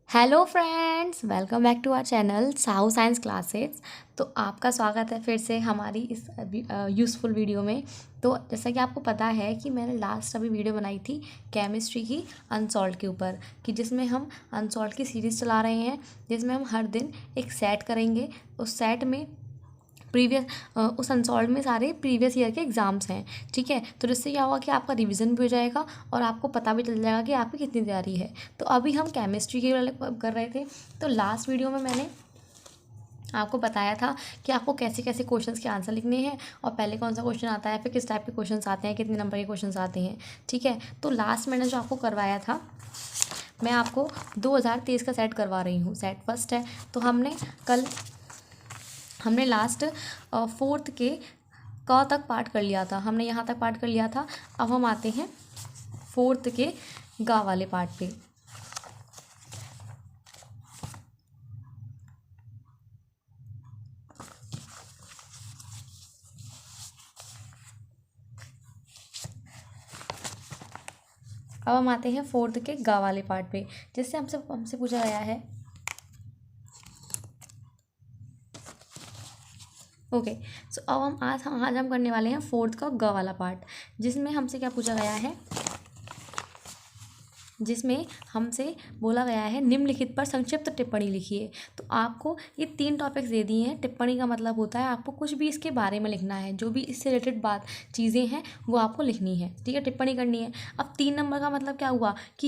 Hello friends, welcome back to our channel Sahu science classes. तो आपका स्वागत है फिर से हमारी इस यूज़फुल वीडियो में। तो जैसा कि आपको पता है कि मैंने लास्ट अभी वीडियो बनाई थी केमिस्ट्री की अनसॉल्व के ऊपर, कि जिसमें हम अनसॉल्व की सीरीज़ चला रहे हैं, जिसमें हम हर दिन एक सेट करेंगे। उस सेट में उस अनसॉल्व में सारे प्रीवियस ईयर के एग्ज़ाम्स हैं। ठीक है, तो जिससे क्या होगा कि आपका रिवीजन भी हो जाएगा और आपको पता भी चल जाएगा कि आपकी कितनी तैयारी है। तो अभी हम केमिस्ट्री के वाले कर रहे थे। तो लास्ट वीडियो में मैंने आपको बताया था कि आपको कैसे कैसे क्वेश्चंस के आंसर लिखने हैं और पहले कौन सा क्वेश्चन आता है, फिर किस टाइप के क्वेश्चंस आते हैं, कितने नंबर के क्वेश्चंस आते हैं। ठीक है, तो लास्ट मैंने जो आपको करवाया था, मैं आपको 2023 का सेट करवा रही हूँ। सेट फर्स्ट है। तो हमने लास्ट फोर्थ के क तक पार्ट कर लिया था, हमने यहाँ तक पार्ट कर लिया था। अब हम आते हैं फोर्थ के गा वाले पार्ट पे। अब हम आते हैं फोर्थ के गा वाले पार्ट पे, जिससे हमसे पूछा गया है। ओके, सो अब आज हम करने वाले हैं फोर्थ का ग वाला पार्ट, जिसमें हमसे क्या पूछा गया है, जिसमें हमसे बोला गया है निम्नलिखित पर संक्षिप्त टिप्पणी लिखिए। तो आपको ये 3 टॉपिक्स दे दिए हैं। टिप्पणी का मतलब होता है आपको कुछ भी इसके बारे में लिखना है, जो भी इससे रिलेटेड चीज़ें हैं वो आपको लिखनी है। ठीक है, टिप्पणी करनी है। अब 3 नंबर का मतलब क्या हुआ कि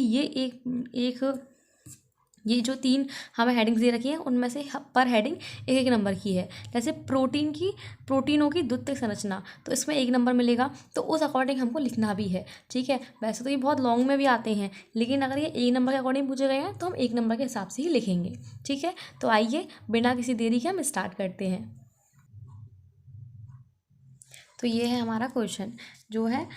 ये जो 3 हमें हेडिंग्स दे रखी हैं, उनमें से पर हेडिंग 1-1 नंबर की है। जैसे प्रोटीनों की द्वितीयक संरचना, तो इसमें 1 नंबर मिलेगा। तो उस अकॉर्डिंग हमको लिखना भी है। ठीक है, वैसे तो ये बहुत लॉन्ग में भी आते हैं, लेकिन अगर ये 1 नंबर के अकॉर्डिंग पूछे गए हैं तो हम 1 नंबर के हिसाब से ही लिखेंगे। ठीक है, तो आइए बिना किसी देरी के हम स्टार्ट करते हैं। तो ये है हमारा क्वेश्चन, जो है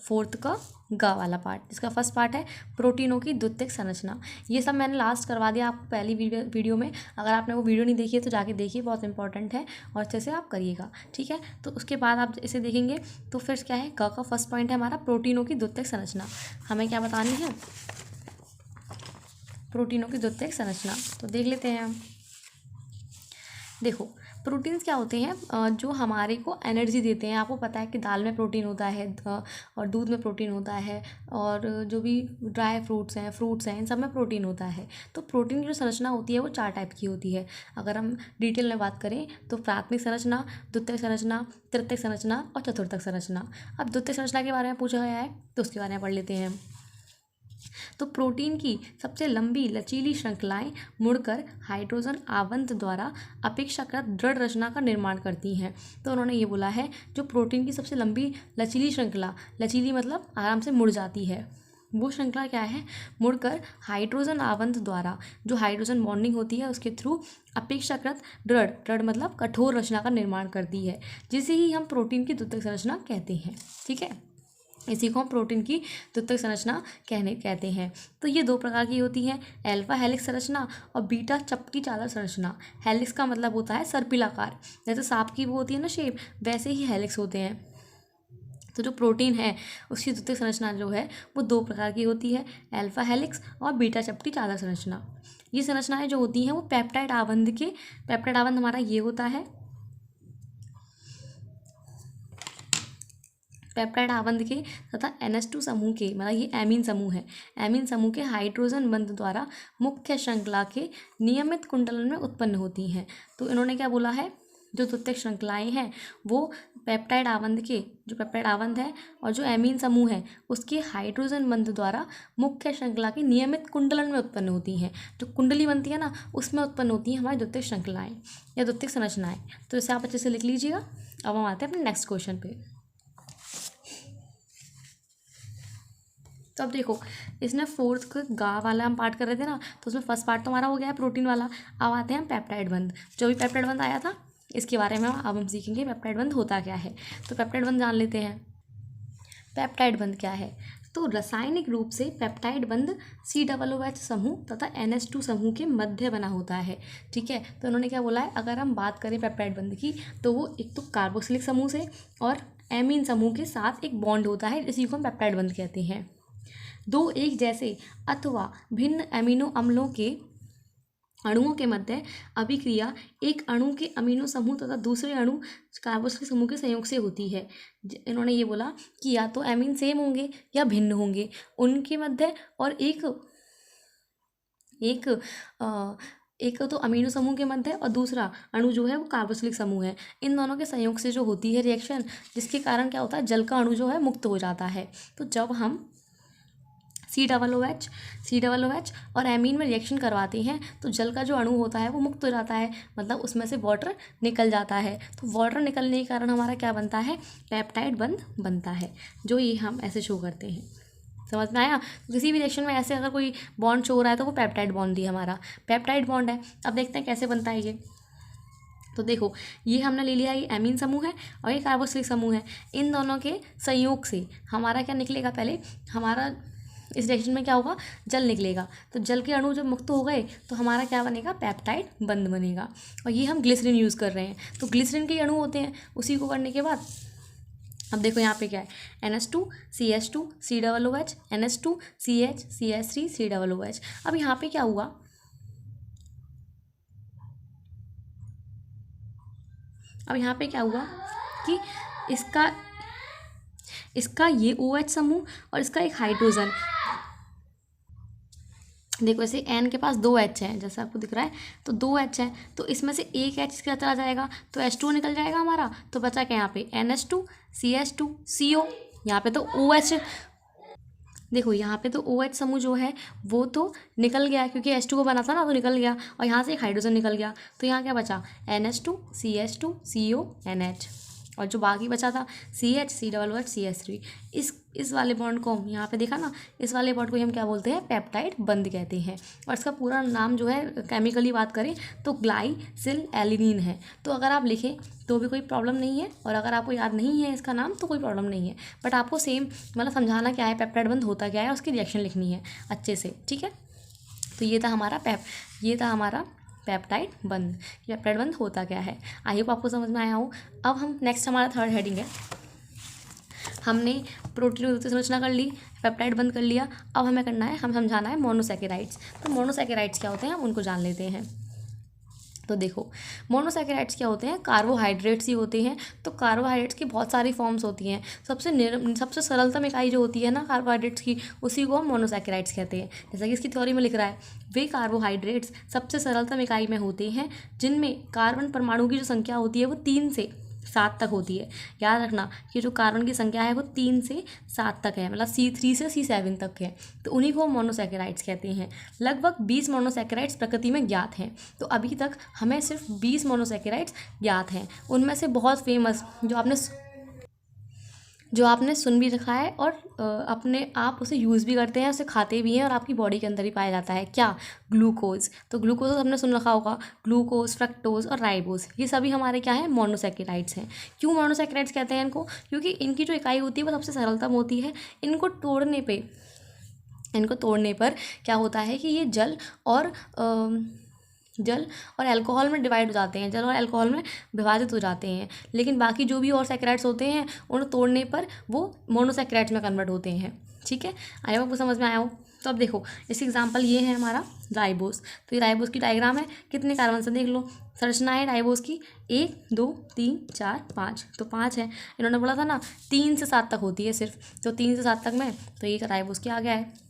फोर्थ का ग वाला पार्ट, जिसका फर्स्ट पार्ट है प्रोटीनों की द्वितीयक संरचना। ये सब मैंने लास्ट करवा दिया आपको पहली वीडियो में। अगर आपने वो वीडियो नहीं देखी है तो जाके देखिए, बहुत इंपॉर्टेंट है और अच्छे से आप करिएगा। ठीक है, तो उसके बाद आप इसे देखेंगे तो फिर क्या है, ग का फर्स्ट पॉइंट है हमारा प्रोटीनों की द्वितीयक संरचना। हमें क्या बतानी है, प्रोटीनों की द्वितीयक संरचना। तो देख लेते हैं हम। देखो, प्रोटीन्स क्या होते हैं, जो हमारे को एनर्जी देते हैं। आपको पता है कि दाल में प्रोटीन होता है और दूध में प्रोटीन होता है, और जो भी ड्राई फ्रूट्स हैं, इन सब में प्रोटीन होता है। तो प्रोटीन की जो संरचना होती है वो 4 टाइप की होती है। अगर हम डिटेल में बात करें तो प्राथमिक संरचना, द्वितीयक संरचना, तृतीयक संरचना और चतुर्थक संरचना। अब द्वितीयक संरचना के बारे में पूछा गया है तो उसके बारे में पढ़ लेते हैं। तो प्रोटीन की सबसे लंबी लचीली श्रृंखलाएं मुड़कर हाइड्रोजन आवंत द्वारा अपेक्षाकृत दृढ़ रचना का निर्माण करती हैं। तो उन्होंने ये बोला है, जो प्रोटीन की सबसे लंबी लचीली श्रृंखला, लचीली मतलब आराम से मुड़ जाती है, वो श्रृंखला क्या है, मुड़कर हाइड्रोजन आवंत द्वारा, जो हाइड्रोजन बॉन्डिंग होती है उसके थ्रू अपेक्षाकृत दृढ़ मतलब कठोर रचना का निर्माण करती है, जिसे ही हम प्रोटीन की द्वितीयक संरचना कहते हैं। ठीक है, इसी को हम प्रोटीन की द्वितीयक संरचना कहते हैं। तो ये 2 प्रकार की होती है, अल्फा हेलिक्स संरचना और बीटा चपटी चालक संरचना। हेलिक्स का मतलब होता है सर्पिलाकार, जैसे सांप की वो होती है ना शेप, वैसे ही हेलिक्स होते हैं। तो जो प्रोटीन है उसकी द्वितीयक संरचना जो है वो 2 प्रकार की होती है, अल्फा हेलिक्स और बीटा चपटी चालक संरचना। ये संरचनाएं जो होती हैं वो पेप्टाइड आबंध हमारा ये होता है, पेप्टाइड आबंध के तथा NH2 समूह के, मतलब ये एमीन समूह है, एमीन समूह के हाइड्रोजन बंध द्वारा मुख्य श्रृंखला के नियमित कुंडलन में उत्पन्न होती हैं। तो इन्होंने क्या बोला है, जो द्वितीयक श्रृंखलाएं हैं वो पेप्टाइड आबंध है और जो एमीन समूह है उसके हाइड्रोजन बंध द्वारा मुख्य श्रृंखला के नियमित कुंडलन में उत्पन्न होती हैं। जो कुंडली बनती है ना, उसमें उत्पन्न होती हैं हमारी द्वितीयक श्रृंखलाएं या द्वितीयक संरचनाएं। तो इसे आप अच्छे से लिख लीजिएगा। अब हम आते हैं अपने नेक्स्ट क्वेश्चन पे। तो अब देखो, इसमें फोर्थ गा वाला हम पार्ट कर रहे थे ना, तो उसमें फर्स्ट पार्ट तो हमारा हो गया है प्रोटीन वाला। अब आते हैं पेप्टाइड बंध। जो भी पेप्टाइड बंध आया था इसके बारे में अब हम सीखेंगे पेप्टाइड बंध होता क्या है। तो पेप्टाइड बंध जान लेते हैं। पेप्टाइड बंध क्या है, तो रासायनिक रूप से पेप्टाइड बंध COOH समूह तथा NH2 समूह के मध्य बना होता है। ठीक है, तो उन्होंने क्या बोला है, अगर हम बात करें पेप्टाइड बंध की तो वो एक तो कार्बोक्सिलिक समूह से और एमीन समूह के साथ एक बॉन्ड होता है, इसी को हम पेप्टाइड बंध कहते हैं। दो एक जैसे अथवा भिन्न अमीनो अम्लों के अणुओं के मध्य अभिक्रिया एक अणु के अमीनो समूह तथा दूसरे अणु कार्बोक्सिलिक समूह के संयोग से होती है। इन्होंने ये बोला कि या तो एमीन सेम होंगे या भिन्न होंगे उनके मध्य, और एक तो अमीनो समूह के मध्य और दूसरा अणु जो है वो कार्बोक्सिलिक समूह है। इन दोनों के संयोग से जो होती है रिएक्शन, जिसके कारण क्या होता है, जल का अणु जो है मुक्त हो जाता है। तो जब हम COOH और एमीन में रिएक्शन करवाते हैं तो जल का जो अणु होता है वो मुक्त हो जाता है, मतलब उसमें से वाटर निकल जाता है। तो वाटर निकलने के कारण हमारा क्या बनता है, पेप्टाइड बंध बनता है, जो ये हम ऐसे शो करते हैं। समझ में आया? तो किसी भी रिएक्शन में ऐसे अगर कोई बॉन्ड शो हो रहा है तो वो पेप्टाइड बॉन्ड ही हमारा पेप्टाइड बॉन्ड है। अब देखते हैं कैसे बनता है ये। तो देखो, ये हमने ले लिया, ये एमीन समूह है और ये कार्बोक्सिलिक समूह है। इन दोनों के संयोग से हमारा क्या निकलेगा, पहले हमारा इस रिएक्शन में क्या होगा, जल निकलेगा। तो जल के अणु जब मुक्त हो गए तो हमारा क्या बनेगा, पेप्टाइड बंध बनेगा। और ये हम ग्लिसरीन यूज़ कर रहे हैं, तो ग्लिसरीन के अणु होते हैं। उसी को करने के बाद अब देखो यहाँ पे क्या है, NH2 CH2 COOH NH2 CH CH3 COOH। अब यहाँ पे क्या हुआ, कि इसका ये OH समूह और इसका एक हाइड्रोजन, देखो ऐसे N के पास 2 H हैं जैसा आपको दिख रहा है, तो 2 H हैं, तो इसमें से एक H इसके साथ चला जाएगा तो H2 निकल जाएगा हमारा। तो बचा क्या यहाँ पे, NH2 CH2 CO। यहाँ पे तो OH, देखो यहाँ पे तो OH समूह जो है वो तो निकल गया क्योंकि H2 को बना था ना, तो निकल गया, और यहाँ से एक हाइड्रोजन निकल गया। तो यहाँ क्या बचा, NH2 CH2 CO NH, और जो बाकी बचा था CH COOH CH3। इस वाले बॉन्ड को यहाँ पे देखा ना, इस वाले बॉन्ड को हम क्या बोलते हैं, पेप्टाइड बंध कहते हैं। और इसका पूरा नाम जो है केमिकली बात करें तो ग्लाइसिल एलिनीन है। तो अगर आप लिखें तो भी कोई प्रॉब्लम नहीं है, और अगर आपको याद नहीं है इसका नाम तो कोई प्रॉब्लम नहीं है, बट आपको सेम मतलब समझाना क्या है, पेप्टाइड बंध होता क्या है, उसकी रिएक्शन लिखनी है अच्छे से, ठीक है। तो ये था हमारा पेप्टाइड बंध होता क्या है। आई होप आपको समझ में आया हो। अब हम नेक्स्ट, हमारा थर्ड हेडिंग है, हमने प्रोटीन संरचना कर ली, पेप्टाइड बंद कर लिया। अब हमें करना है, हम समझाना है मोनोसैकेराइड्स। तो मोनोसैकेराइड्स क्या होते हैं, हम उनको जान लेते हैं। तो देखो, मोनोसैकेराइड्स क्या होते हैं, कार्बोहाइड्रेट्स ही होते हैं। तो कार्बोहाइड्रेट्स की बहुत सारी फॉर्म्स होती हैं। सबसे सरलतम इकाई जो होती है ना कार्बोहाइड्रेट्स की, उसी को हम मोनोसैकेराइड्स कहते हैं। जैसा कि इसकी थ्योरी में लिख रहा है, वे कार्बोहाइड्रेट्स सबसे सरलतम इकाई में होते हैं जिनमें कार्बन परमाणु की जो संख्या होती है वो 3 से 7 तक होती है। याद रखना कि जो कार्बन की संख्या है वो 3 से 7 तक है, मतलब C3 से C7 तक है। तो उन्हीं को मोनोसैकेराइड्स कहते हैं। लगभग 20 मोनोसैकेराइड्स प्रकृति में ज्ञात हैं। तो अभी तक हमें सिर्फ 20 मोनोसैकेराइड्स ज्ञात हैं। उनमें से बहुत फेमस जो आपने सुन भी रखा है और अपने आप उसे यूज़ भी करते हैं, उसे खाते भी हैं, और आपकी बॉडी के अंदर ही पाया जाता है, क्या, ग्लूकोज। तो ग्लूकोज तो हमने सुन रखा होगा, ग्लूकोज, फ्रक्टोज और राइबोज, ये सभी हमारे क्या है, मोनोसैकेराइड्स हैं। क्यों मोनोसैकेराइड्स कहते हैं इनको, क्योंकि इनकी जो इकाई होती है वो सबसे सरलतम होती है। इनको तोड़ने पर क्या होता है कि ये जल और अल्कोहल में डिवाइड हो जाते हैं, जल और अल्कोहल में विभाजित हो जाते हैं। लेकिन बाकी जो भी और सैकेराइड्स होते हैं उन्हें तोड़ने पर वो मोनोसैकेराइड्स में कन्वर्ट होते हैं, ठीक है। आया आपको समझ में आया हो। तो अब देखो, इसकी एग्जांपल ये है हमारा राइबोस। तो ये राइबोस की डायग्राम है, कितने कार्बन से देख लो, संरचना है राइबोस की 1 2 3 4 5, तो 5 है। इन्होंने बोला था ना 3 से 7 तक होती है सिर्फ, तो 3 से 7 तक में तो ये राइबोस के आ गया है।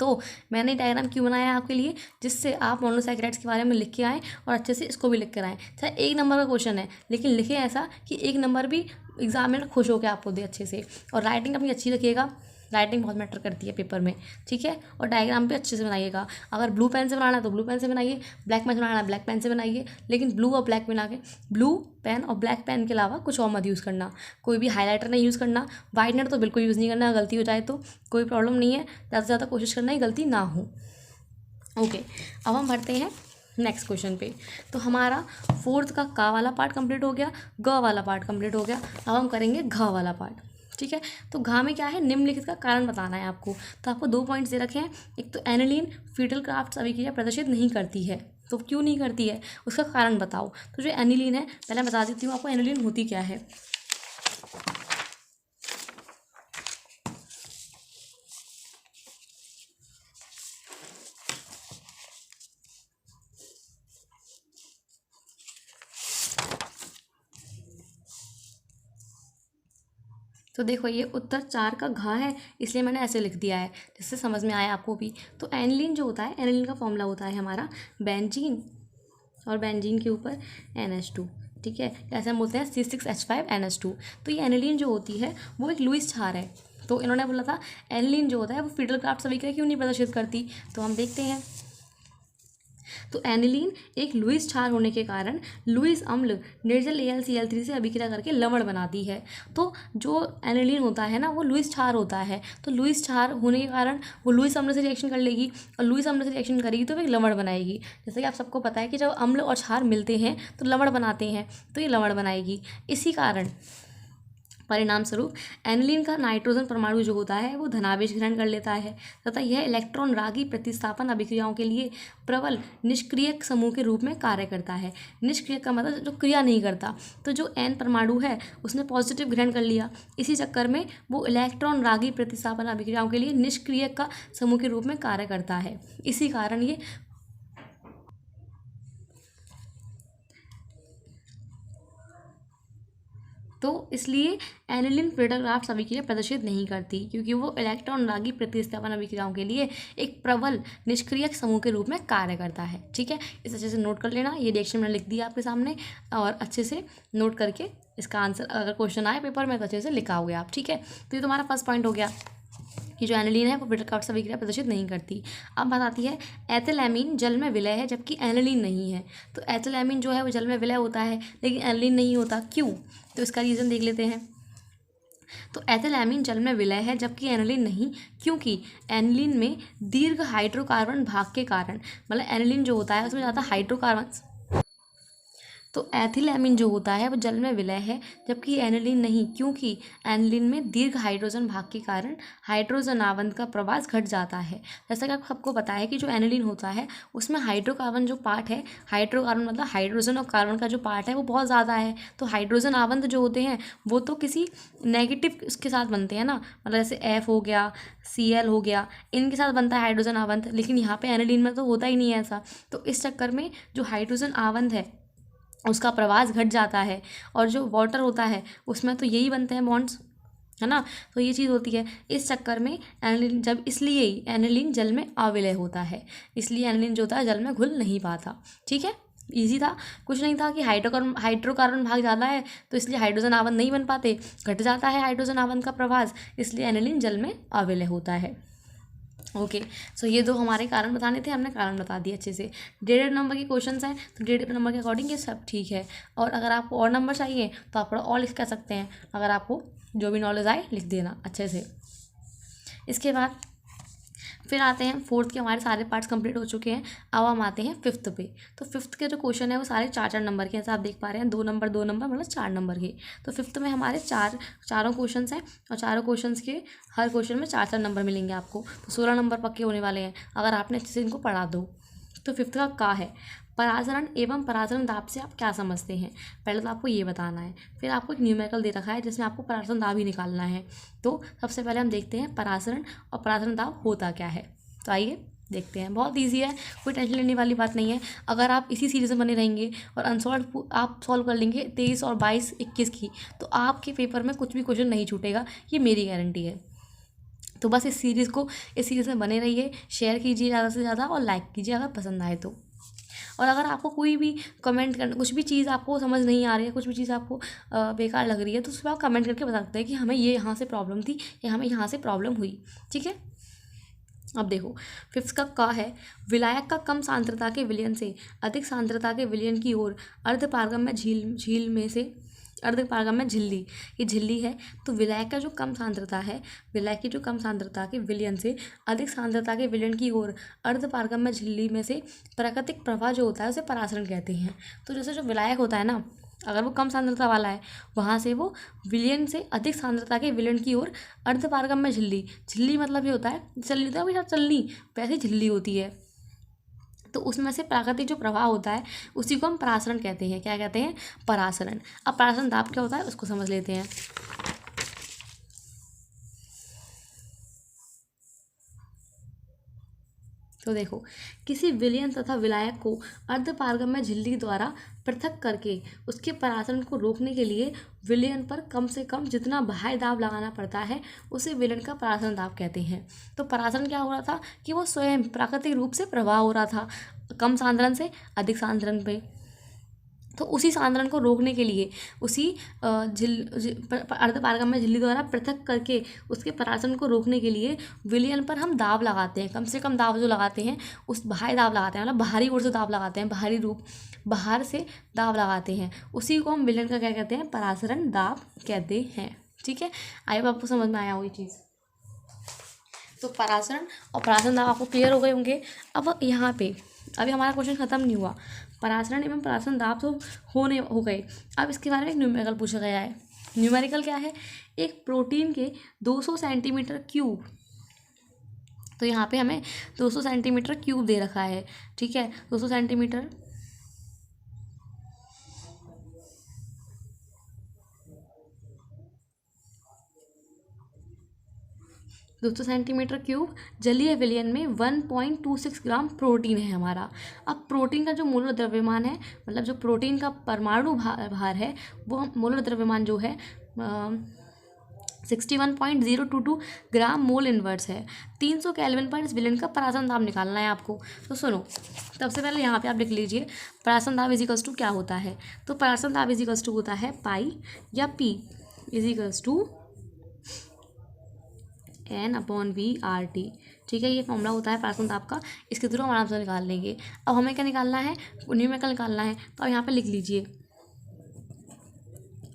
तो मैंने डायग्राम क्यों बनाया है आपके लिए, जिससे आप मोनोसैकेराइड्स के बारे में लिख के आएँ और अच्छे से इसको भी लिख कर आएँ। चाहे 1 नंबर का क्वेश्चन है लेकिन लिखें ऐसा कि 1 नंबर भी एग्जाम में खुश होकर आपको दे अच्छे से। और राइटिंग अपनी अच्छी रखिएगा, राइटिंग बहुत मैटर करती है पेपर में, ठीक है। और डायग्राम भी अच्छे से बनाइएगा। अगर ब्लू पेन से बनाना है तो ब्लू पेन से बनाइए, ब्लैक पेन से बनाना है ब्लैक पेन से बनाइए, लेकिन ब्लू और ब्लैक बना के, ब्लू पेन और ब्लैक पेन के अलावा कुछ और मत यूज़ करना। कोई भी हाईलाइटर नहीं यूज़ करना, वाइटनर तो बिल्कुल यूज़ नहीं करना, गलती हो जाए तो कोई प्रॉब्लम नहीं है, ज़्यादा से ज़्यादा कोशिश करना है गलती ना हो। ओके, अब हम बढ़ते हैं नेक्स्ट क्वेश्चन पे। तो हमारा 4th का वाला पार्ट कंप्लीट हो गया, ग वाला पार्ट कंप्लीट हो गया। अब हम करेंगे घ वाला पार्ट, ठीक है। तो घा में क्या है, निम्नलिखित का कारण बताना है आपको। तो आपको 2 पॉइंट्स दे रखे हैं। एक तो एनिलीन फीटल क्राफ्ट अभिक्रिया प्रदर्शित नहीं करती है, तो क्यों नहीं करती है, उसका कारण बताओ। तो जो एनिलीन है, पहले बता देती हूँ आपको एनिलीन होती क्या है। तो देखो ये उत्तर 4 का घ है, इसलिए मैंने ऐसे लिख दिया है, जिससे समझ में आया आपको भी। तो एनिलीन जो होता है, एनिलीन का फॉर्मूला होता है हमारा बेंजीन, और बेंजीन के ऊपर NH2, ठीक है, जैसे हम बोलते हैं C6H5NH2। तो ये एनिलीन जो होती है वो एक लुईस क्षार है। तो इन्होंने बोला था एनिलीन जो होता है वो फिडल क्राफ्ट अभिक्रिया क्यों नहीं प्रदर्शित करती, तो हम देखते हैं। तो एनिलीन एक लुईस क्षार होने के कारण लुईस अम्ल निर्जल AlCl3 से अभिक्रिया करके लवण बनाती है। तो जो एनिलीन होता है ना वो लुईस क्षार होता है, तो लुईस क्षार होने के कारण वो लुईस अम्ल से रिएक्शन कर लेगी, और लुईस अम्ल से रिएक्शन करेगी तो वो एक लवण बनाएगी। जैसे कि आप सबको पता है कि जब अम्ल और क्षार मिलते हैं तो लवण बनाते हैं, तो ये लवण बनाएगी। इसी कारण परिणाम स्वरूप एनिलीन का नाइट्रोजन परमाणु जो होता है वो धनावेश ग्रहण कर लेता है, तथा यह इलेक्ट्रॉन रागी प्रतिस्थापन अभिक्रियाओं के लिए प्रबल निष्क्रियक समूह के रूप में कार्य करता है। निष्क्रियक का मतलब जो क्रिया नहीं करता। तो जो N परमाणु है उसने पॉजिटिव ग्रहण कर लिया, इसी चक्कर में वो इलेक्ट्रॉन रागी प्रतिस्थापन अभिक्रियाओं के लिए निष्क्रियक का समूह के रूप में कार्य करता है। इसी कारण ये तो इसलिए एनिलीन फिडल क्राफ्ट अभिक्रिया प्रदर्शित नहीं करती, क्योंकि वो इलेक्ट्रॉन रागी प्रतिस्थापन अभिक्रियाओं के लिए एक प्रबल निष्क्रियक समूह के रूप में कार्य करता है। ठीक है, इस अच्छे से नोट कर लेना। ये रिएक्शन मैंने लिख दिया आपके सामने, और अच्छे से नोट करके इसका आंसर अगर क्वेश्चन आए पेपर में तो अच्छे से लिखाओगे आप। ठीक है, तो ये तुम्हारा फर्स्ट पॉइंट हो गया कि जो एनिलीन है वो फिडल क्राफ्ट अभिक्रिया प्रदर्शित नहीं करती। अब बात आती है एथिलैमीन जल में विलय है जबकि एनिलीन नहीं है। तो एथिलैमीन जो है वो जल में विलय होता है लेकिन एनिलीन नहीं होता, क्यों? तो इसका रीज़न देख लेते हैं। तो एथिलैमीन जल में विलय है जबकि एनिलीन नहीं, क्योंकि एनिलीन में दीर्घ हाइड्रोकार्बन भाग के कारण, मतलब एनिलीन जो होता है उसमें ज़्यादा हाइड्रोकार्बन, तो एथिलैमीन जो होता है वो जल में विलय है जबकि एनिलीन नहीं, क्योंकि एनिलीन में दीर्घ हाइड्रोजन भाग के कारण हाइड्रोजन आवंत का प्रवास घट जाता है। जैसा कि आप सबको पता है कि जो एनिलीन होता है उसमें हाइड्रोकार्बन जो पार्ट है, हाइड्रोकार्बन मतलब हाइड्रोजन और कार्बन का जो पार्ट है वो बहुत ज़्यादा है। तो हाइड्रोजन आवंत जो होते हैं वो तो किसी नेगेटिव उसके साथ बनते हैं ना, मतलब जैसे F हो गया, Cl हो गया, इनके साथ बनता है हाइड्रोजन आवंत, लेकिन यहाँ पे एनिलीन में तो होता ही नहीं है ऐसा। तो इस चक्कर में जो हाइड्रोजन आवंत है उसका प्रवास घट जाता है, और जो वाटर होता है उसमें तो यही बनते हैं बॉन्ड्स, है ना। तो ये चीज़ होती है। इस चक्कर में एनिलीन जब, इसलिए ही एनिलीन जल में अविलय होता है, इसलिए एनिलीन जो होता है जल में घुल नहीं पाता। ठीक है, इजी था, कुछ नहीं था कि हाइड्रोकार्बन भाग ज़्यादा है तो इसलिए हाइड्रोजन आवंत नहीं बन पाते, घट जाता है हाइड्रोजन आवंत का प्रवास, इसलिए एनिलीन जल में अविलय होता है। ओके, सो ये दो हमारे कारण बताने थे, हमने कारण बता दिए अच्छे से। 1.5 नंबर के क्वेश्चंस हैं तो 1.5 नंबर के अकॉर्डिंग ये सब ठीक है। और अगर आपको और नंबर चाहिए तो आप थोड़ा और लिख कर सकते हैं, अगर आपको जो भी नॉलेज आए लिख देना अच्छे से। इसके बाद फिर आते हैं फोर्थ के, हमारे सारे पार्ट्स कंप्लीट हो चुके हैं। अब हम आते हैं फिफ्थ पे। तो फिफ्थ के जो क्वेश्चन है वो सारे 4-4 नंबर के हैं, जैसे आप देख पा रहे हैं 2 नंबर 2 नंबर मतलब 4 नंबर के। तो फिफ्थ में हमारे चारों क्वेश्चन हैं, और चारों क्वेश्चन के हर क्वेश्चन में 4-4 नंबर मिलेंगे आपको, तो 16 नंबर पक्के होने वाले हैं अगर आपने अच्छे से इनको पढ़ा दो। तो फिफ्थ का है परासरण एवं परासरण दाब से आप क्या समझते हैं, पहले तो आपको ये बताना है। फिर आपको एक न्यूमेरिकल दे रखा है जिसमें आपको परासरण दाब ही निकालना है। तो सबसे पहले हम देखते हैं परासरण और परासरण दाब होता क्या है। तो आइए देखते हैं, बहुत इजी है, कोई टेंशन लेने वाली बात नहीं है। अगर आप इसी सीरीज़ में बने रहेंगे और अनसॉल्व आप सॉल्व कर लेंगे 23 और 22 21 की, तो आपके पेपर में कुछ भी क्वेश्चन नहीं छूटेगा, ये मेरी गारंटी है। तो बस इस सीरीज़ में बने रहिए, शेयर कीजिए ज़्यादा से ज़्यादा और लाइक कीजिए अगर पसंद आए तो। और अगर आपको कोई भी कमेंट करना, कुछ भी चीज़ आपको समझ नहीं आ रही है, कुछ भी चीज़ आपको बेकार लग रही है, तो उसमें आप कमेंट करके बता सकते हैं कि हमें ये यहाँ से प्रॉब्लम थी या हमें यहाँ से प्रॉब्लम हुई। ठीक है, अब देखो फिफ्थ का है विलायक का कम सांद्रता के विलयन से अधिक सांद्रता के विलयन की ओर अर्धपारगम में झील में से अर्धपारगम में झिल्ली, ये झिल्ली है। तो विलायक का जो कम सांद्रता है, विलायक की जो कम सांद्रता के विलयन से अधिक सांद्रता के विलयन की ओर अर्धपारगम में झिल्ली में से प्राकृतिक प्रवाह जो होता है उसे परासरण कहते हैं। तो जैसे जो विलायक होता है ना, अगर वो कम सांद्रता वाला है, वहाँ से वो विलयन से अधिक सांद्रता के विलयन की ओर अर्धपारगम में झिल्ली मतलब ये होता है चलनी, होता है हमेशा चलनी, वैसे झिल्ली होती है। तो उसमें से प्राकृतिक जो प्रवाह होता है उसी को हम परासरण कहते हैं। क्या कहते हैं? परासरण। अब परासरण दाब क्या होता है उसको समझ लेते हैं। तो देखो, किसी विलयन तथा विलायक को अर्धपारगम्य झिल्ली द्वारा पृथक करके उसके परासरण को रोकने के लिए विलयन पर कम से कम जितना बाह्य दाब लगाना पड़ता है उसे विलयन का परासरण दाब कहते हैं। तो परासरण क्या हो रहा था कि वो स्वयं प्राकृतिक रूप से प्रवाह हो रहा था कम सांद्रण से अधिक सांद्रण पे। तो उसी सांद्रण को रोकने के लिए उसी अर्धपारगम्य झिल्ली द्वारा पृथक करके उसके परासरण को रोकने के लिए विलयन पर हम दाब लगाते हैं। कम से कम दाब जो लगाते हैं उस बाह्य दाब लगाते हैं, मतलब बाहरी ओर से दाब लगाते हैं, बाहरी रूप बाहर से दाब लगाते हैं, उसी को हम विलयन का क्या कहते हैं, परासरण दाब कहते हैं। ठीक है, आई होप आपको समझ में आया हो ये चीज़। तो परासरण और परासरण दाब आपको क्लियर हो गए होंगे। अब यहाँ पे अभी हमारा क्वेश्चन खत्म नहीं हुआ, परासरण एवं परासरण दाब तो हो गए। अब इसके बारे में एक न्यूमेरिकल पूछा गया है। न्यूमेरिकल क्या है, एक प्रोटीन के 200 सेंटीमीटर क्यूब, तो यहाँ पे हमें 200 सेंटीमीटर क्यूब दे रखा है। ठीक है, 200 सेंटीमीटर क्यूब जलीय विलयन में 1.26 ग्राम प्रोटीन है हमारा। अब प्रोटीन का जो मोलर द्रव्यमान है, मतलब जो प्रोटीन का परमाणु भार है, वो मोलर द्रव्यमान जो है 61.022 ग्राम मोल इनवर्स है। 300 केल्विन पर इस विलयन का परासरण दाब निकालना है आपको। तो सुनो, सबसे पहले यहाँ पे आप लिख लीजिए परासरण दाब इजिकल्स टू क्या होता है। तो परासरण दाब इजिकल्स टू होता है पाई या पी इजिकल्स टू N/V/RT। ठीक है, ये फॉर्मूला होता है परासरण दाब का, इसके थ्रू हम आराम से निकाल लेंगे। अब हमें क्या निकालना है, न्यूमेरिकल निकालना है। तो अब यहाँ पे लिख लीजिए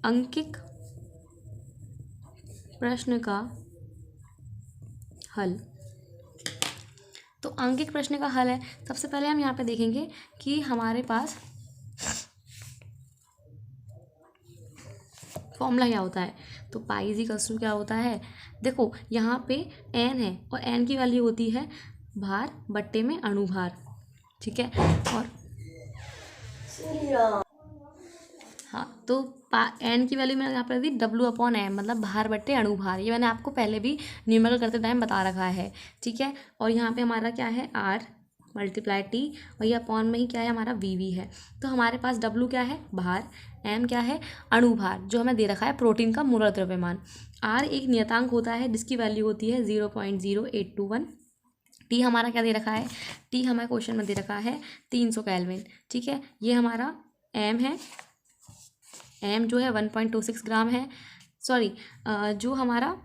अंकिक प्रश्न का हल। तो अंकिक प्रश्न का हल है, सबसे पहले हम यहाँ पे देखेंगे कि हमारे पास फॉर्मूला क्या होता है। तो पाई इजिकल्स टू क्या होता है, देखो यहाँ पे n है और n की वैल्यू होती है भार बट्टे में अणुभार। ठीक है, और हाँ, तो n की वैल्यू मैंने यहाँ पर दी W/m, मतलब भार बट्टे अणुभार। ये मैंने आपको पहले भी न्यूमेरिकल करते टाइम बता रखा है। ठीक है, और यहाँ पे हमारा क्या है R × T, और ये अपॉन में ही क्या है हमारा VV है। तो हमारे पास W क्या है, भार, M क्या है, अणुभार, जो हमें दे रखा है प्रोटीन का मोलर द्रव्यमान। R एक नियतांक होता है जिसकी वैल्यू होती है 0.0821। T हमारा क्या दे रखा है, T हमारे क्वेश्चन में दे रखा है 300 केल्विन। ठीक है, ये हमारा M है, M जो है 1.26 ग्राम है, सॉरी जो हमारा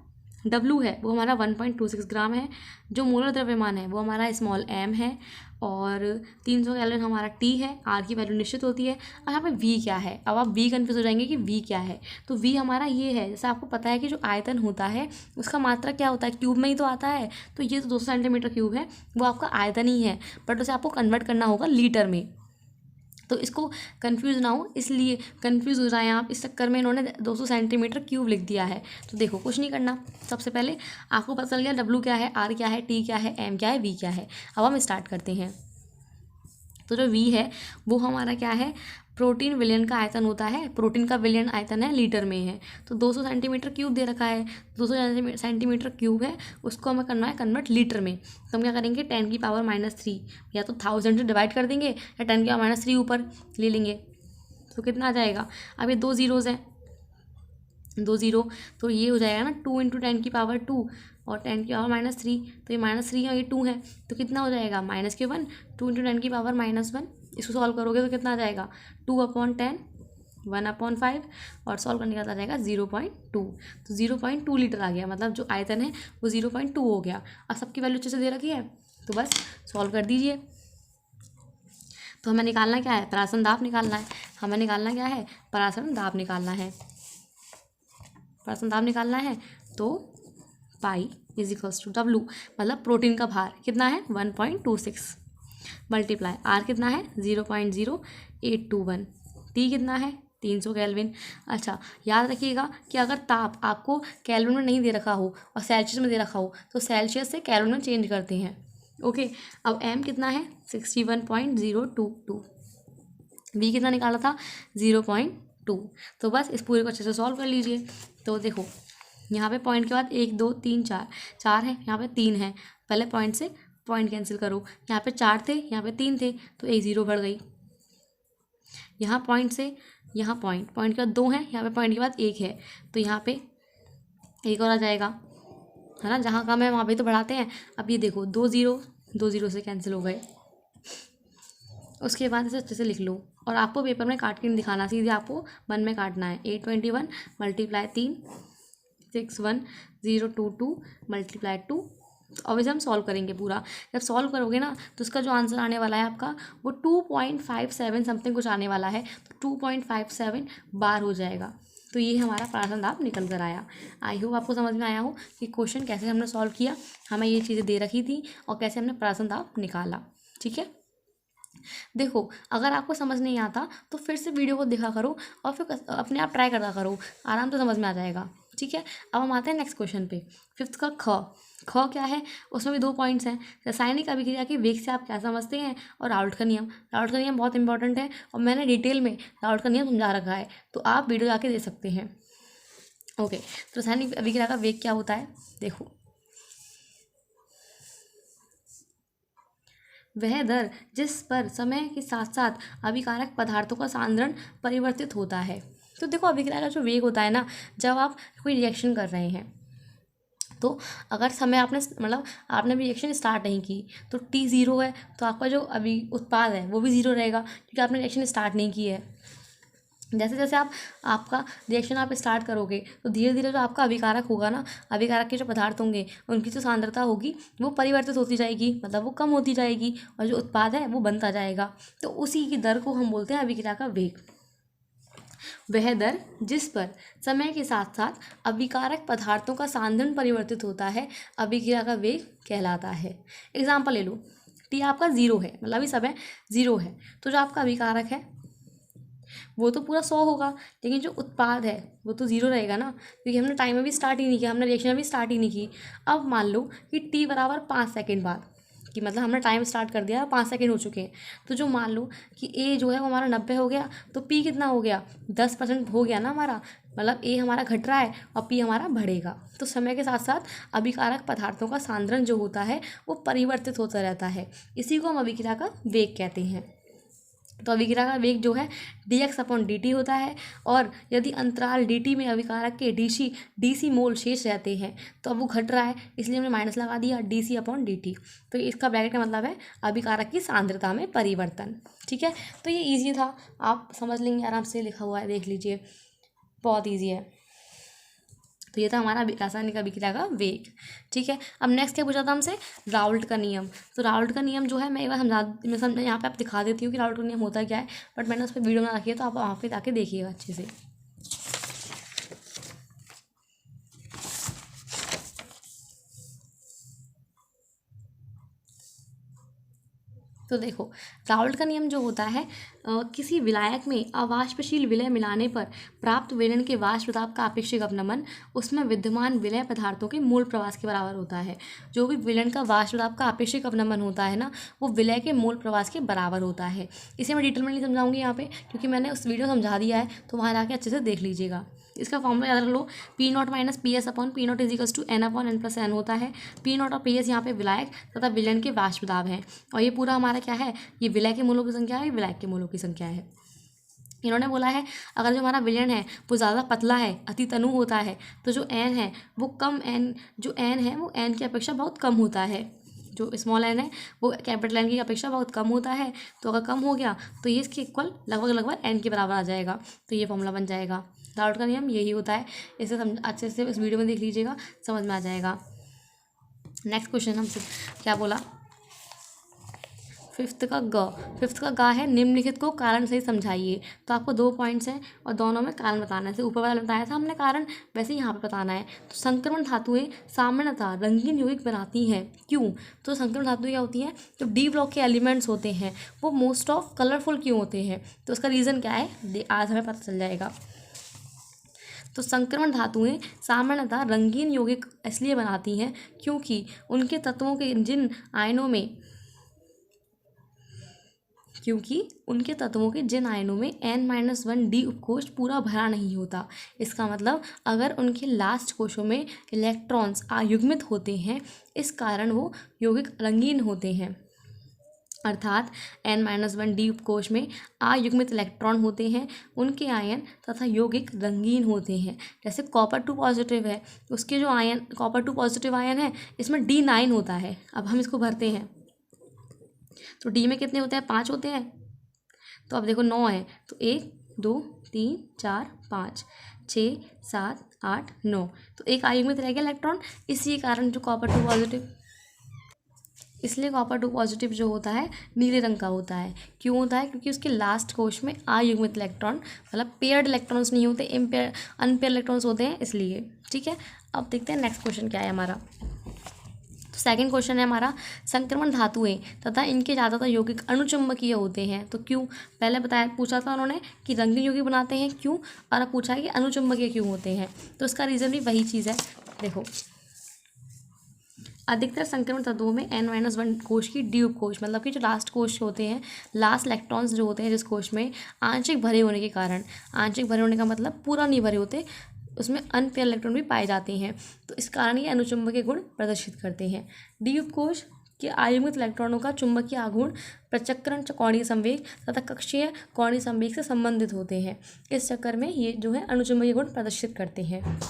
W है वो हमारा 1.26 ग्राम है, जो मोलर द्रव्यमान है वो हमारा स्मॉल m है, और 300 कैलोरी हमारा T है। R की वैल्यू निश्चित होती है। और यहाँ पे V क्या है, अब आप V कन्फ्यूज हो जाएंगे कि V क्या है। तो V हमारा ये है, जैसे आपको पता है कि जो आयतन होता है उसका मात्रा क्या होता है, क्यूब में ही तो आता है। तो ये जो 200 सेंटीमीटर क्यूब है वो आपका आयतन ही है, बट उसे आपको कन्वर्ट करना होगा लीटर में। तो इसको कंफ्यूज ना हो, इसलिए कंफ्यूज हो जाए आप, इस चक्कर में इन्होंने 200 सेंटीमीटर क्यूब लिख दिया है। तो देखो कुछ नहीं करना, सबसे पहले आपको पता चल गया W क्या है, R क्या है, T क्या है, M क्या है, V क्या है। अब हम स्टार्ट करते हैं। तो जो V है वो हमारा क्या है, प्रोटीन विलयन का आयतन होता है, प्रोटीन का विलयन आयतन है लीटर में है। तो 200 सेंटीमीटर क्यूब दे रखा है, 200 सेंटीमीटर क्यूब है, उसको हमें करना है कन्वर्ट लीटर में। तो हम क्या करेंगे, 10⁻³ या तो 1000 से डिवाइड कर देंगे या 10⁻³ ऊपर ले लेंगे। तो कितना आ जाएगा, अब ये 2 ज़ीरोज़ हैं, 2 ज़ीरो, तो ये हो जाएगा ना 2 × 10⁻² और 10⁻³ तो ये -3 है और ये 2 है, तो कितना हो जाएगा -1, 2 × 10⁻−1। इसको सॉल्व करोगे तो कितना आ जाएगा 2/10, 1/5, और सॉल्व करने के बाद आ जाएगा 0.2। तो 0.2 लीटर आ गया, मतलब जो आयतन है वो 0.2 हो गया। अब सबकी वैल्यू अच्छे से दे रखी है, तो बस सॉल्व कर दीजिए। तो हमें निकालना क्या है, परासरण दाब निकालना है। हमें निकालना क्या है, परासरण दाब निकालना है। परासरण दाब निकालना है तो पाई = W, मतलब प्रोटीन का भार कितना है 1.26 मल्टीप्लाई R कितना है 0.0821, T कितना है 300 केल्विन। अच्छा, याद रखिएगा कि अगर ताप आपको केल्विन में नहीं दे रखा हो और सेल्सियस में दे रखा हो तो सेल्सियस से केल्विन में चेंज करते हैं। ओके, अब M कितना है 61.022, V कितना निकाला था 0.2। तो बस इस पूरे को अच्छे से सॉल्व कर लीजिए। तो देखो यहाँ पे पॉइंट के बाद 1 2 3 4 है, यहाँ पे 3 है, पहले पॉइंट से पॉइंट कैंसिल करो, यहाँ पे 4 थे, यहाँ पे 3 थे, तो एक 0 बढ़ गई। यहाँ पॉइंट से यहाँ पॉइंट, पॉइंट के बाद 2 है, यहाँ पे पॉइंट के बाद 1 है, तो यहाँ पे एक और आ जाएगा, है ना। जहाँ कम है वहाँ पे तो बढ़ाते हैं। अब ये देखो 2 0 से कैंसिल हो गए। उसके बाद इसे अच्छे से लिख लो, और आपको पेपर में काट के नहीं दिखाना, सीधे आपको मन में काटना है। 821 मल्टीप्लाई 3 61022 मल्टीप्लाई 2। अब इसे हम सॉल्व करेंगे पूरा। जब सॉल्व करोगे ना तो उसका जो आंसर आने वाला है आपका वो 2.57 समथिंग कुछ आने वाला है, तो 2.57 बार हो जाएगा। तो ये हमारा प्रासंद आप निकल कर आया। आई होप आपको समझ में आया हो कि क्वेश्चन कैसे हमने सॉल्व किया, हमें ये चीज़ें दे रखी थी और कैसे हमने प्रासंद आप निकाला। ठीक है, देखो अगर आपको समझ नहीं आता तो फिर से वीडियो को देखा करो और फिर अपने आप ट्राई करता करो, आराम से समझ में आ जाएगा। ठीक है, अब हम आते हैं नेक्स्ट क्वेश्चन पे। 5th का ख क्या है, उसमें भी 2 पॉइंट्स हैं। रासायनिक अभिक्रिया के वेग से आप क्या समझते हैं, और राउल्ट का नियम। राउल्ट का नियम बहुत इंपॉर्टेंट है और मैंने डिटेल में राउल्ट का नियम समझा रखा है, तो आप वीडियो जाके दे सकते हैं। ओके, तो रासायनिक अभिक्रिया का वेग क्या होता है, देखो वह दर जिस पर समय के साथ साथ अभिकारक पदार्थों का सांद्रण परिवर्तित होता है। तो देखो अभिक्रिया का जो वेग होता है ना, जब आप कोई रिएक्शन कर रहे हैं, तो अगर समय आपने मतलब आपने रिएक्शन स्टार्ट नहीं की तो T 0 है, तो आपका जो अभी उत्पाद है वो भी 0 रहेगा, क्योंकि आपने रिएक्शन स्टार्ट नहीं की है। जैसे जैसे आपका रिएक्शन आप स्टार्ट करोगे तो धीरे धीरे जो आपका अभिकारक होगा ना, अभिकारक के जो पदार्थ होंगे उनकी जो सांद्रता होगी वो परिवर्तित होती जाएगी, मतलब वो कम होती जाएगी, और जो उत्पाद है वो बनता जाएगा। तो उसी की दर को हम बोलते हैं अभिक्रिया का वेग। वह दर जिस पर समय के साथ साथ अभिकारक पदार्थों का सांद्रण परिवर्तित होता है अभिक्रिया का वेग कहलाता है। एग्जाम्पल ले लो, T आपका 0 है, मतलब इस समय 0 है, तो जो आपका अभिकारक है वो तो पूरा 100 होगा, लेकिन जो उत्पाद है वो तो 0 रहेगा ना, क्योंकि हमने टाइम अभी स्टार्ट ही नहीं किया, हमने रिएक्शन अभी स्टार्ट ही नहीं की। अब मान लो कि T बराबर 5 सेकेंड बाद, कि मतलब हमने टाइम स्टार्ट कर दिया, 5 सेकेंड हो चुके हैं, तो जो मान लो कि A जो है वो हमारा 90 हो गया, तो P कितना हो गया, 10% हो गया ना हमारा, मतलब A हमारा घट रहा है और P हमारा बढ़ेगा। तो समय के साथ साथ अभिकारक पदार्थों का सांद्रण जो होता है वो परिवर्तित होता रहता है, इसी को हम अभिक्रिया का वेग कहते हैं। तो अभिक्रिया का वेग जो है dx/dt होता है, और यदि अंतराल dt में अभिकारक के dc मोल शेष रहते हैं तो अब वो घट रहा है, इसलिए हमने माइनस लगा दिया dc/dt। तो इसका ब्रैकेट का मतलब है अभिकारक की सांद्रता में परिवर्तन। ठीक है, तो ये ईजी था, आप समझ लेंगे, आराम से लिखा हुआ है, देख लीजिए, बहुत ईजी है। तो ये था हमारा रासायनिक अभिक्रिया का वेग। ठीक है, अब नेक्स्ट क्या पूछा था हमसे, राउल्ट का नियम। तो राउल्ट का नियम जो है मैं एक बार मैं यहाँ पे आप दिखा देती हूँ कि राउल्ट का नियम होता क्या है, बट मैंने उस पर वीडियो बना रखी है, तो आप वहाँ पे जाके देखिएगा अच्छे से। तो देखो राउल्ट का नियम जो होता है, किसी विलायक में अवाष्पशील विलय मिलाने पर प्राप्त विलयन के वाष्प दाब का अपेक्षित अवनमन उसमें विद्यमान विलय पदार्थों के मूल प्रवास के बराबर होता है। जो भी विलयन का वाष्प दाब का अपेक्षित अवनमन होता है ना, वो विलय के मूल प्रवास के बराबर होता है। इसे मैं डिटेल में नहीं समझाऊंगी यहाँ पे, क्योंकि मैंने उस वीडियो समझा दिया है, तो वहाँ जाके अच्छे से देख लीजिएगा। इसका फॉर्मूला याद रख लो, P0 minus PS/P0 equals to N/N+N होता है। P0 और PS यहाँ पे विलायक तथा विलयन के वाष्प दाब हैं, और ये पूरा हमारा क्या है, ये विलय के मूलों की संख्या है, विलायक के मूलों की संख्या है। इन्होंने बोला है अगर जो हमारा विलयन है वो ज़्यादा पतला है, अति तनु होता है, तो जो N है वो कम N, जो N है वो N की अपेक्षा बहुत कम होता है, जो स्मॉल n है वो कैपिटल N की अपेक्षा बहुत कम होता है। तो अगर कम हो गया तो ये इसके इक्वल लगभग n के बराबर आ जाएगा, तो ये फॉर्मूला बन जाएगा। राउल्ट का नियम यही होता है, इसे अच्छे से इस वीडियो में देख लीजिएगा, समझ में आ जाएगा। नेक्स्ट क्वेश्चन हमसे क्या बोला, 5th का ग है, निम्नलिखित को कारण सही समझाइए। तो आपको 2 पॉइंट्स हैं और दोनों में कारण बताना है। जैसे ऊपर वाला बताया था हमने कारण, वैसे ही यहाँ पे बताना है। तो संक्रमण धातुएं सामान्यतः रंगीन यौगिक बनाती हैं, क्यों? तो संक्रमण धातुएं क्या होती हैं, जो डी ब्लॉक के एलिमेंट्स होते हैं वो मोस्ट ऑफ कलरफुल क्यों होते हैं? तो उसका रीज़न क्या है, आज हमें पता चल जाएगा। तो संक्रमण धातुएं सामान्यतः रंगीन यौगिक इसलिए बनाती हैं क्योंकि उनके तत्वों के जिन आयनों में क्योंकि उनके तत्वों के जिन आयनों में n-1 उपकोष पूरा भरा नहीं होता। इसका मतलब अगर उनके लास्ट कोशों में इलेक्ट्रॉन्स अयुग्मित होते हैं, इस कारण वो यौगिक रंगीन होते हैं। अर्थात n-1 उपकोष में अयुग्मित इलेक्ट्रॉन होते हैं, उनके आयन तथा यौगिक रंगीन होते हैं। जैसे कॉपर 2 पॉजिटिव है, उसके जो आयन कॉपर 2 पॉजिटिव आयन है, इसमें D9 होता है। अब हम इसको भरते हैं तो डी में कितने होते हैं? 5 होते हैं। तो अब देखो 9 है, तो 1 2 3 4 5 6 7 8 9, तो एक अयुग्मित रह गया इलेक्ट्रॉन। इसी कारण जो कॉपर 2 पॉजिटिव, इसलिए कॉपर 2 पॉजिटिव जो होता है नीले रंग का होता है। क्यों होता है? क्योंकि उसके लास्ट कोश में अयुग्मित इलेक्ट्रॉन, मतलब पेयर्ड इलेक्ट्रॉन्स नहीं होते, अनपेयर इलेक्ट्रॉन्स होते हैं, इसलिए। ठीक है, अब देखते हैं नेक्स्ट क्वेश्चन क्या है हमारा। तो सेकंड क्वेश्चन है हमारा, संक्रमण धातुएं तथा इनके ज़्यादातर यौगिक अणुचुंबकीय होते हैं, तो क्यों? पहले पूछा था उन्होंने कि रंगीन यौगिक बनाते हैं क्यों, और अब पूछा है कि अणुचुंबकीय क्यों होते हैं। तो इसका रीज़न भी वही चीज़ है। देखो, अधिकतर संक्रमण तत्वों में n-1 कोश की डी उपकोष, मतलब कि जो लास्ट कोश होते हैं, लास्ट इलेक्ट्रॉन्स जो होते हैं जिस कोश में, आंशिक भरे होने के कारण, आंशिक भरे होने का मतलब पूरा नहीं भरे होते, उसमें अनपेयर इलेक्ट्रॉन भी पाए जाते हैं, तो इस कारण ये अनुचुंबकीय गुण प्रदर्शित करते हैं। डी उपकोष के अयुग्मित इलेक्ट्रॉनों का चुंबकीय आघूर्ण प्रचक्रण कोणीय संवेग तथा कक्षीय कोणीय संवेग से संबंधित होते हैं। इस चक्कर में ये जो है अनुचुंबकीय गुण प्रदर्शित करते हैं।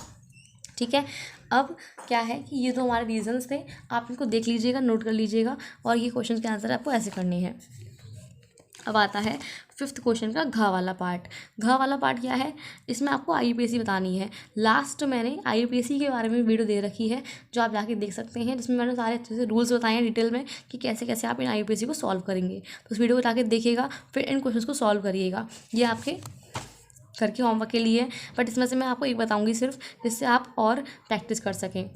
ठीक है, अब क्या है कि ये तो हमारे रीजंस थे, आप इनको देख लीजिएगा, नोट कर लीजिएगा, और ये क्वेश्चन के आंसर आपको ऐसे करने हैं। अब आता है फिफ्थ क्वेश्चन का घ वाला पार्ट। घ वाला पार्ट क्या है? इसमें आपको IUPAC बतानी है। लास्ट मैंने IUPAC के बारे में वीडियो दे रखी है, जो आप जाके देख सकते हैं, जिसमें मैंने सारे अच्छे से रूल्स बताए हैं डिटेल में कि कैसे कैसे आप इन IUPAC को सॉल्व करेंगे। तो उस वीडियो को जाके देखिएगा, फिर इन क्वेश्चन को सॉल्व करिएगा। ये आपके घर के होमवर्क के लिए है, बट इसमें से मैं आपको एक बताऊँगी सिर्फ, जिससे आप और प्रैक्टिस कर सकें।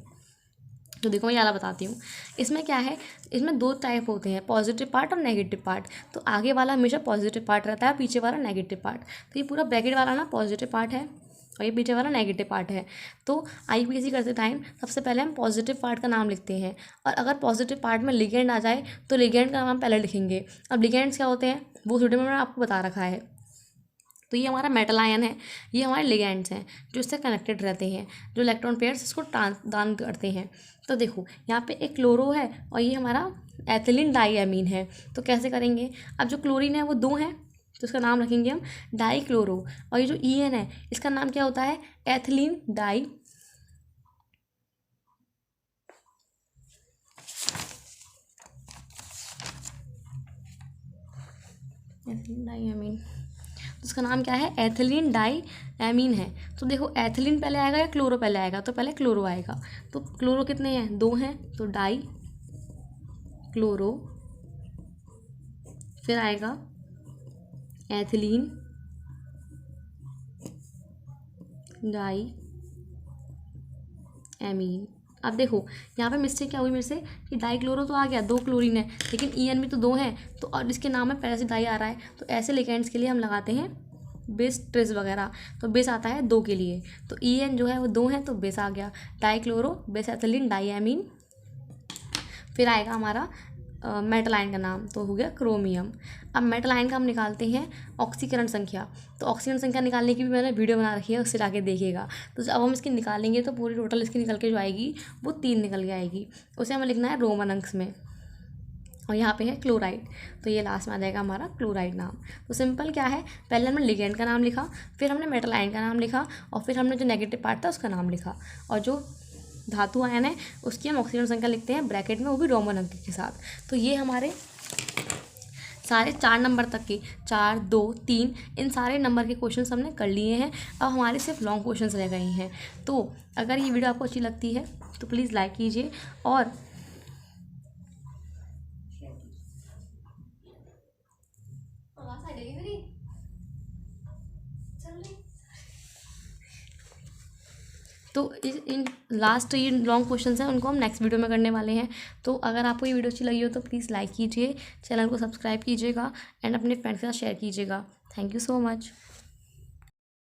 तो देखो मैं ये वाला बताती हूँ। इसमें क्या है, इसमें 2 टाइप होते हैं, पॉजिटिव पार्ट और नेगेटिव पार्ट। तो आगे वाला हमेशा पॉजिटिव पार्ट रहता है, पीछे वाला नेगेटिव पार्ट। तो ये पूरा ब्रैकेट वाला ना पॉजिटिव पार्ट है और ये पीछे वाला नेगेटिव पार्ट है। तो IUPAC करते टाइम सबसे पहले हम पॉजिटिव पार्ट का नाम लिखते हैं, और अगर पॉजिटिव पार्ट में लिगेंड आ जाए तो लिगेंड का नाम पहले लिखेंगे। अब लिगेंड्स क्या होते हैं वो वीडियो में मैंने आपको बता रखा है। तो ये हमारा मेटल आयन है, ये हमारे लिगेंड्स हैं जो इससे कनेक्टेड रहते हैं, जो इलेक्ट्रॉन पेयर्स इसको दान करते हैं। तो देखो यहाँ पे एक क्लोरो है और ये हमारा एथिलीन डाईएमीन है। तो कैसे करेंगे? अब जो क्लोरीन है वो 2 है, तो इसका नाम रखेंगे हम डाई क्लोरो, और ये जो EN है इसका नाम क्या होता है? एथिलीन डाईएमीन, तो इसका नाम क्या है? एथिलीन डाईएमीन है। तो देखो एथिलीन पहले आएगा या क्लोरो पहले आएगा? तो पहले क्लोरो आएगा। तो क्लोरो कितने हैं? 2 हैं, तो डाई क्लोरो, फिर आएगा एथिलीन डाईएमीन। अब देखो यहाँ पे मिस्टेक क्या हुई मेरे से कि डाई क्लोरो तो आ गया, 2 क्लोरीन है, लेकिन EN भी तो 2 हैं, तो और इसके नाम में पहले से डाई आ रहा है। तो ऐसे लिगेंड्स के लिए हम लगाते हैं बेस ट्रेस वगैरह, तो बेस आता है 2 के लिए। तो EN जो है वो 2 है, तो बेस आ गया डाई क्लोरो बेस एथिलीन डाईएमीन। फिर आएगा हमारा मेटल आयन का नाम, तो हो गया क्रोमियम। अब मेटल आयन का हम निकालते हैं ऑक्सीकरण संख्या। तो ऑक्सीकरण संख्या निकालने की भी मैंने वीडियो बना रखी है, उससे जाके देखिएगा। तो अब हम इसकी निकालेंगे तो पूरी टोटल इसकी निकल के जो आएगी वो 3 निकल के आएगी। उसे हमें लिखना है रोमन अंक्स में, और यहाँ पे है क्लोराइड, तो ये लास्ट में आ जाएगा हमारा क्लोराइड नाम। तो सिंपल क्या है, पहले हमने लिगेंड का नाम लिखा, फिर हमने मेटल आयन का नाम लिखा, और फिर हमने जो नेगेटिव पार्ट था उसका नाम लिखा, और जो धातु आयन है उसकी हम ऑक्सीजन संख्या लिखते हैं ब्रैकेट में, वो भी रोमन अंक के साथ। तो ये हमारे सारे 4 नंबर तक के 4, 2, 3 इन सारे नंबर के क्वेश्चंस हमने कर लिए हैं। अब हमारे सिर्फ लॉन्ग क्वेश्चंस रह गए हैं। तो अगर ये वीडियो आपको अच्छी लगती है तो प्लीज़ लाइक कीजिए, और तो इन लास्ट ये लॉन्ग क्वेश्चंस हैं, उनको हम नेक्स्ट वीडियो में करने वाले हैं। तो अगर आपको ये वीडियो अच्छी लगी हो तो प्लीज़ लाइक कीजिए, चैनल को सब्सक्राइब कीजिएगा, एंड अपने फ्रेंड्स के साथ शेयर कीजिएगा। Thank you so much.